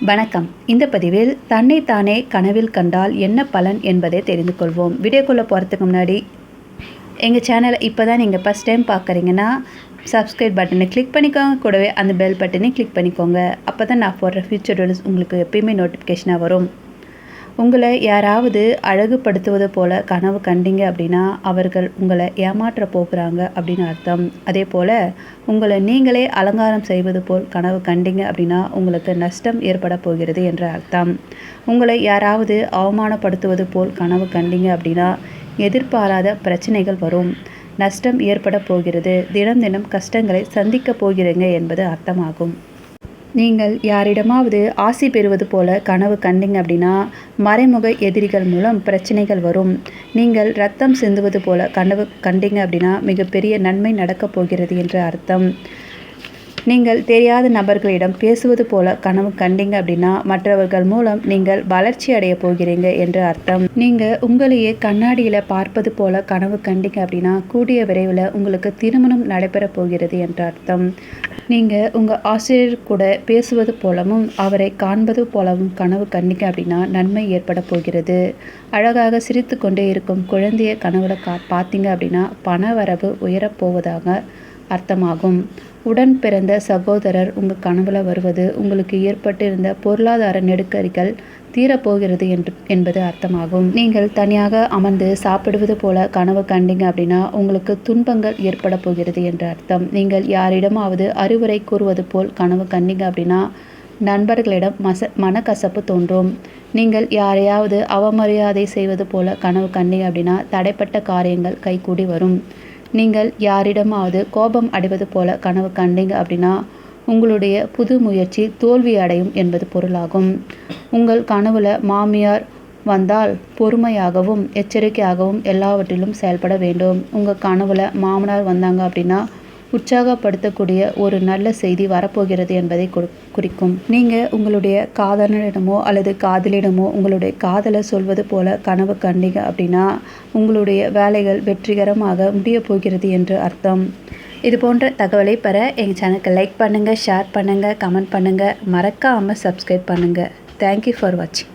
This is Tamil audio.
வணக்கம். இந்த பதிவில் தன்னைத்தானே கனவில் கண்டால் என்ன பலன் என்பதை தெரிந்து கொள்வோம். வீடியோக்குள்ளே போகிறதுக்கு முன்னாடி எங்கள் சேனலை இப்போ தான் நீங்கள் ஃபஸ்ட் டைம் பார்க்குறீங்கன்னா சப்ஸ்கிரைப் பட்டனை கிளிக் பண்ணிக்கோங்க. கூடவே அந்த பெல் பட்டனையும் கிளிக் பண்ணிக்கோங்க. அப்போ தான் நான் போடுற ஃபியூச்சர் வீடியோஸ் உங்களுக்கு எப்பயுமே நோட்டிஃபிகேஷனாக வரும். உங்களை யாராவது அழகுபடுத்துவது போல் கனவு கண்டீங்க அப்படின்னா அவர்கள் உங்களை ஏமாற்ற போகிறாங்க அப்படின்னு அர்த்தம். அதே போல் உங்களை நீங்களே அலங்காரம் செய்வது போல் கனவு கண்டீங்க அப்படின்னா உங்களுக்கு நஷ்டம் ஏற்பட போகிறது என்ற அர்த்தம். உங்களை யாராவது அவமானப்படுத்துவது போல் கனவு கண்டீங்க அப்படின்னா எதிர்பாராத பிரச்சனைகள் வரும், நஷ்டம் ஏற்பட போகிறது, தினம் தினம் கஷ்டங்களை சந்திக்க போகிறீங்க என்பது அர்த்தமாகும். நீங்கள் யாரிடமாவது ஆசி பெறுவது போல கனவு கண்டீங்க அப்படின்னா மறைமுக எதிரிகள் மூலம் பிரச்சனைகள் வரும். நீங்கள் ரத்தம் சிந்துவது போல கனவு கண்டீங்க அப்படின்னா மிகப்பெரிய நன்மை நடக்கப் போகிறது என்று அர்த்தம். நீங்கள் தெரியாத நபர்களிடம் பேசுவது போல கனவு கண்டீங்க அப்படின்னா மற்றவர்கள் மூலம் நீங்கள் வளர்ச்சி அடைய போகிறீங்க என்று அர்த்தம். நீங்கள் உங்களையே கண்ணாடியில் பார்ப்பது போல கனவு கண்டீங்க அப்படின்னா கூடிய விரைவில் உங்களுக்கு திருமணம் நடைபெற போகிறது என்று அர்த்தம். நீங்கள் உங்கள் ஆசிரியர் கூட பேசுவது போலவும் அவரை காண்பது போலவும் கனவு கண்டீங்க அப்படின்னா நன்மை ஏற்பட போகிறது. அழகாக சிரித்து கொண்டே இருக்கும் குழந்தைய கனவுல பார்த்தீங்க அப்படின்னா பண வரவு உயரப்போவதாக அர்த்தமாகும். உடன் பிறந்த சகோதரர் உங்கள் கனவுல வருவது உங்களுக்கு ஏற்பட்டிருந்த பொருளாதார நெருக்கடிகள் தீரப்போகிறது என்பது அர்த்தமாகும். நீங்கள் தனியாக அமர்ந்து சாப்பிடுவது போல கனவு கண்டீங்க அப்படின்னா உங்களுக்கு துன்பங்கள் ஏற்பட போகிறது என்று அர்த்தம். நீங்கள் யாரிடமாவது அறிவுரை கூறுவது போல் கனவு கண்டீங்க அப்படின்னா நண்பர்களிடம் மனக்கசப்பு தோன்றும். நீங்கள் யாரையாவது அவமரியாதை செய்வது போல கனவு கண்டீங்க அப்படின்னா தடைப்பட்ட காரியங்கள் கைகூடி வரும். நீங்கள் யாரிடமாவது கோபம் அடைவது போல கனவு கண்டீங்க அப்படின்னா உங்களுடைய புது முயற்சி தோல்வி அடையும் என்பது பொருளாகும். உங்கள் கனவுல மாமியார் வந்தால் பொறுமையாகவும் எச்சரிக்கையாகவும் எல்லாவற்றிலும் செயல்பட வேண்டும். உங்கள் கனவுல மாமனார் வந்தாங்க அப்படின்னா உற்சாகப்படுத்தக்கூடிய ஒரு நல்ல செய்தி வரப்போகிறது என்பதை குறிக்கும். நீங்கள் உங்களுடைய காதலனிடமோ அல்லது காதலிடமோ உங்களுடைய காதலை சொல்வது போல கனவு கண்டீங்க அப்படின்னா உங்களுடைய வேலைகள் வெற்றிகரமாக முடிய போகிறது என்று அர்த்தம். இது போன்ற தகவலை பெற எங்கள் சேனலுக்கு லைக் பண்ணுங்கள், ஷேர் பண்ணுங்கள், கமெண்ட் பண்ணுங்கள், மறக்காமல் சப்ஸ்கிரைப் பண்ணுங்கள். தேங்க்யூ ஃபார் வாட்சிங்.